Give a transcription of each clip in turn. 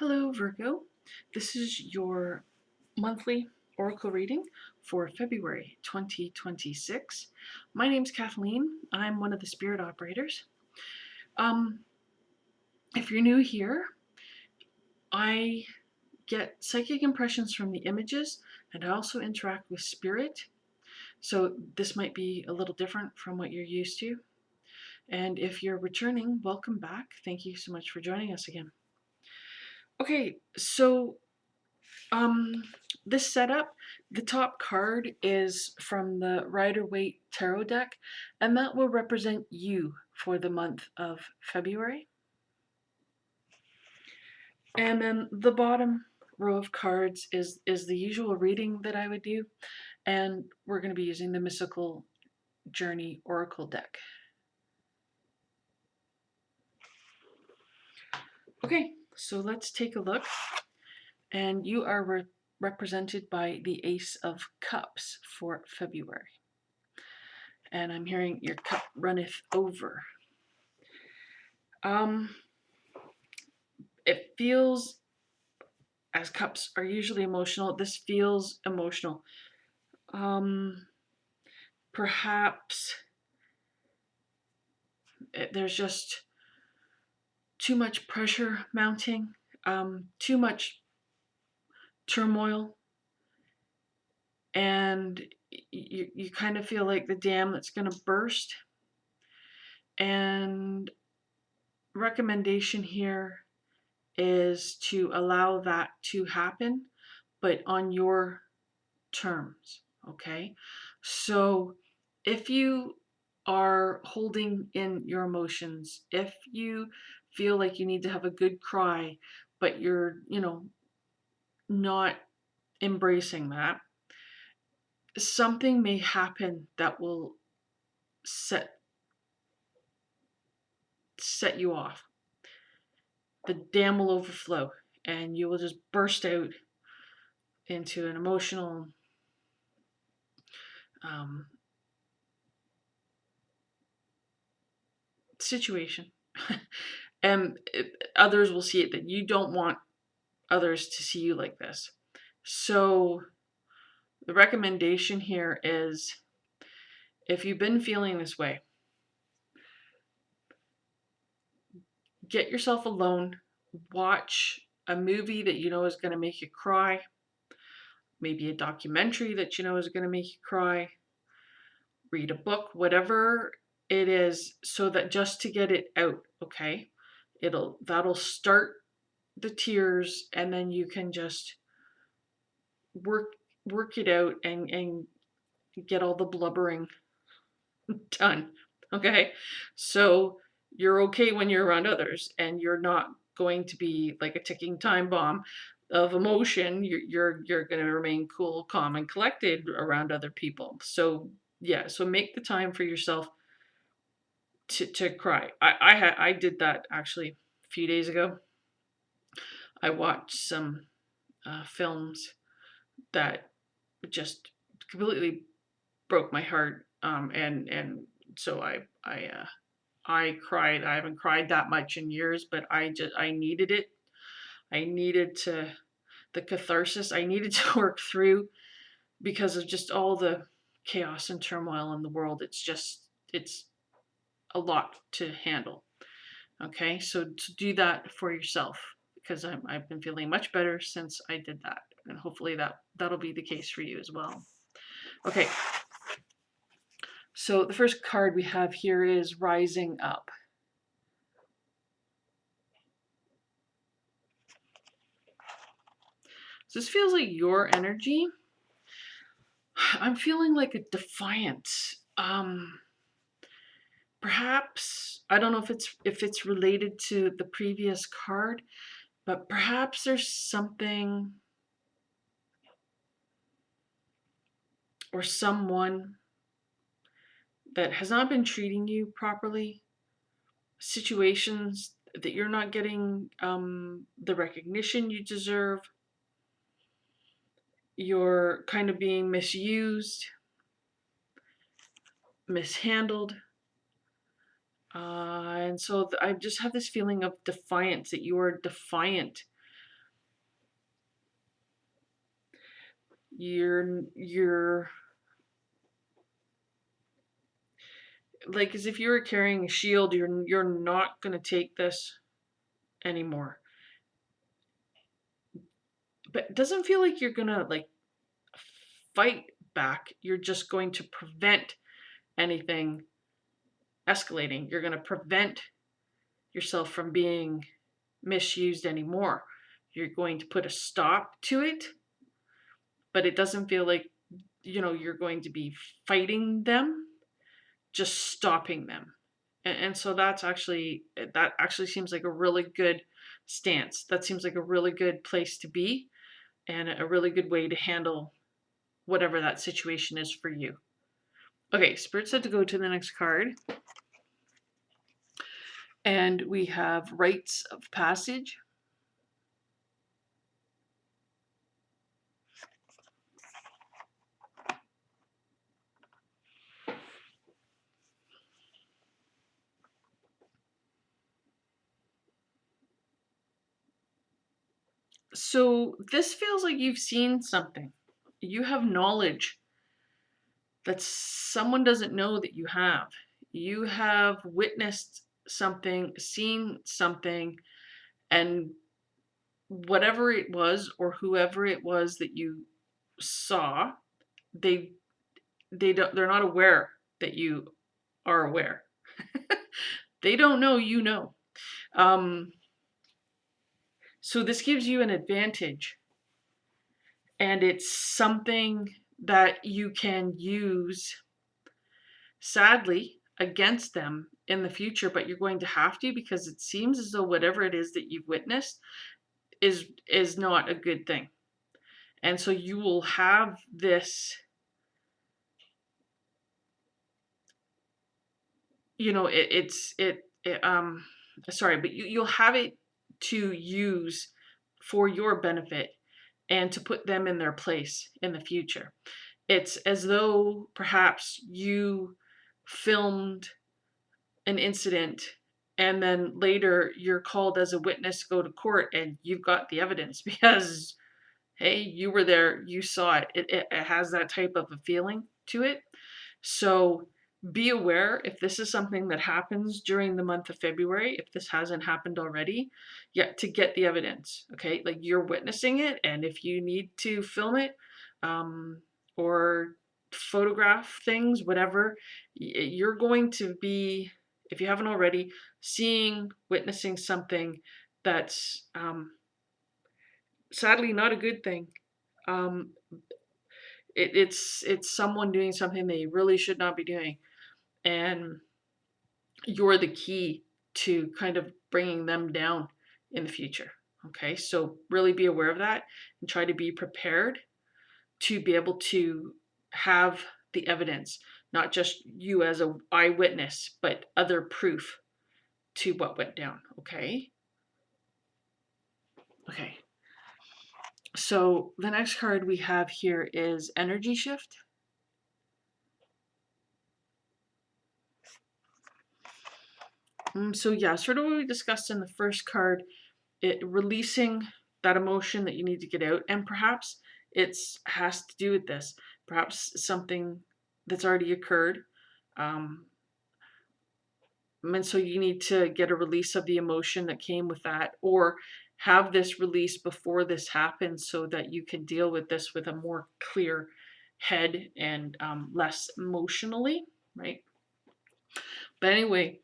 Hello, Virgo. This is your monthly oracle reading for February 2026. My name's Kathleen. I'm one of the spirit operators. If you're new here, I get psychic impressions from the images, and I also interact with spirit. So this might be a little different from what you're used to. And if you're returning, welcome back. Thank you so much for joining us again. Okay, so this setup, the top card is from the Waite tarot deck, and that will represent you for the month of February. And then the bottom row of cards is the usual reading that I would do, and we're going to be using the Mystical Journey Oracle deck. Okay, so let's take a look. And you are represented by the Ace of Cups for February. And I'm hearing your cup runneth over. It feels, as cups are usually emotional, this feels emotional. Perhaps there's just too much pressure mounting, too much turmoil, and you kind of feel like the dam that's going to burst. And recommendation here is to allow that to happen, but on your terms, okay? So if you are holding in your emotions, if you feel like you need to have a good cry, but you're, not embracing that, something may happen that will set you off. The dam will overflow and you will just burst out into an emotional situation. And others will see it that you don't want others to see you like this. So the recommendation here is, if you've been feeling this way, get yourself alone, watch a movie that you know is going to make you cry, maybe a documentary that you know is going to make you cry, read a book, whatever it is, so that just to get it out, okay? That'll start the tears, and then you can just work it out and get all the blubbering done, okay? So you're okay when you're around others, and you're not going to be like a ticking time bomb of emotion. You're going to remain cool, calm, and collected around other people. So yeah, so make the time for yourself to cry. I did that actually a few days ago. I watched some films that just completely broke my heart, and so I cried. I haven't cried that much in years, but I needed it. I needed the catharsis. I needed to work through, because of just all the chaos and turmoil in the world. It's a lot to handle. Okay, so to do that for yourself, because I've been feeling much better since I did that, and hopefully that'll be the case for you as well. Okay, so the first card we have here is Rising Up. So this feels like your energy. I'm feeling like a defiance. Perhaps, I don't know if it's related to the previous card, but perhaps there's something or someone that has not been treating you properly, situations that you're not getting the recognition you deserve, you're kind of being misused, mishandled. And so I just have this feeling of defiance, that you are defiant You're like, as if you were carrying a shield. You're not going to take this anymore. But it doesn't feel like you're going to like fight back. You're just going to prevent anything escalating. You're going to prevent yourself from being misused anymore. You're going to put a stop to it, but it doesn't feel like, you're going to be fighting them, just stopping them. And so that actually seems like a really good stance. That seems like a really good place to be, and a really good way to handle whatever that situation is for you. Okay, Spirit said to go to the next card. And we have rites of passage. So this feels like you've seen something. You have knowledge that someone doesn't know that you have. You have witnessed something, seen something, and whatever it was or whoever it was that you saw, they they're not aware that you are aware. They don't know you know. So this gives you an advantage, and it's something that you can use, sadly, against them in the future, but you're going to have to, because it seems as though whatever it is that you've witnessed is not a good thing. And so you will have this, sorry, but you'll have it to use for your benefit and to put them in their place in the future. It's as though perhaps you filmed an incident, and then later you're called as a witness to go to court, and you've got the evidence because, hey, you were there, you saw it. It has that type of a feeling to it. So be aware if this is something that happens during the month of February, if this hasn't happened already, to get the evidence. Okay, like, you're witnessing it, and if you need to film it, or photograph things, whatever, you're going to be, if you haven't already, witnessing something that's, sadly, not a good thing. Um, it's someone doing something they really should not be doing, and you're the key to kind of bringing them down in the future. Okay, so really be aware of that and try to be prepared to be able to have the evidence, not just you as a eyewitness, but other proof to what went down. Okay. Okay. So the next card we have here is energy shift. So yeah, sort of what we discussed in the first card, releasing that emotion that you need to get out, and perhaps it's has to do with this, perhaps something that's already occurred, and so you need to get a release of the emotion that came with that, or have this release before this happens so that you can deal with this with a more clear head and less emotionally, right? But anyway,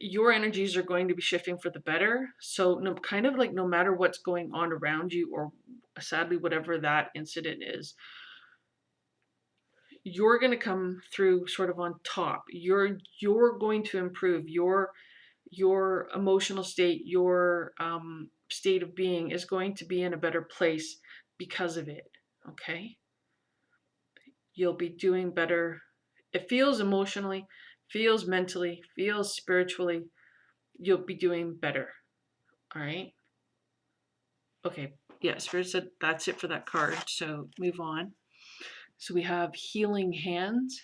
your energies are going to be shifting for the better. So kind of like, no matter what's going on around you, or sadly whatever that incident is, you're going to come through sort of on top. You're going to improve your emotional state, your state of being is going to be in a better place because of it. Okay, you'll be doing better. It feels emotionally, feels mentally, feels spiritually. You'll be doing better. All right. Okay. Yeah, Spirit said that's it for that card. So move on. So we have healing hands.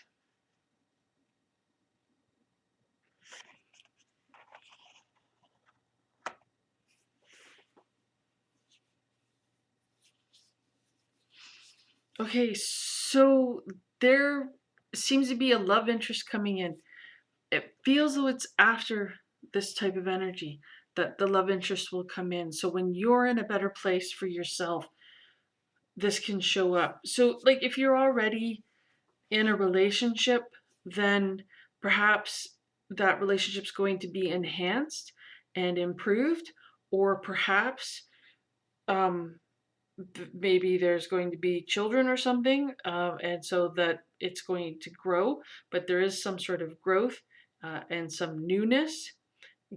Okay, so there seems to be a love interest coming in. It feels though it's after this type of energy that the love interest will come in. So when you're in a better place for yourself, this can show up. So, like, if you're already in a relationship, then perhaps that relationship's going to be enhanced and improved, or perhaps um, maybe there's going to be children or something, and so that it's going to grow, but there is some sort of growth and some newness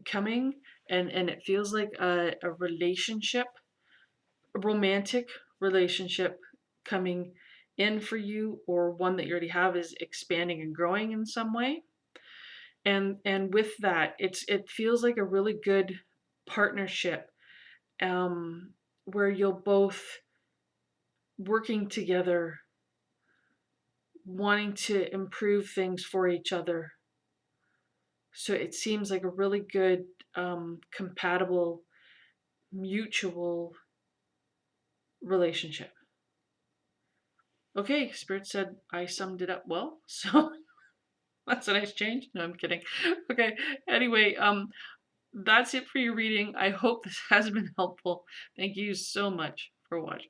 coming, and it feels like a relationship, a romantic relationship coming in for you, or one that you already have is expanding and growing in some way. And with that, it feels like a really good partnership, um, where you'll both working together, wanting to improve things for each other. So it seems like a really good, compatible, mutual relationship. Okay, Spirit said I summed it up well, so that's a nice change. No, I'm kidding. Okay, anyway, that's it for your reading. I hope this has been helpful. Thank you so much for watching.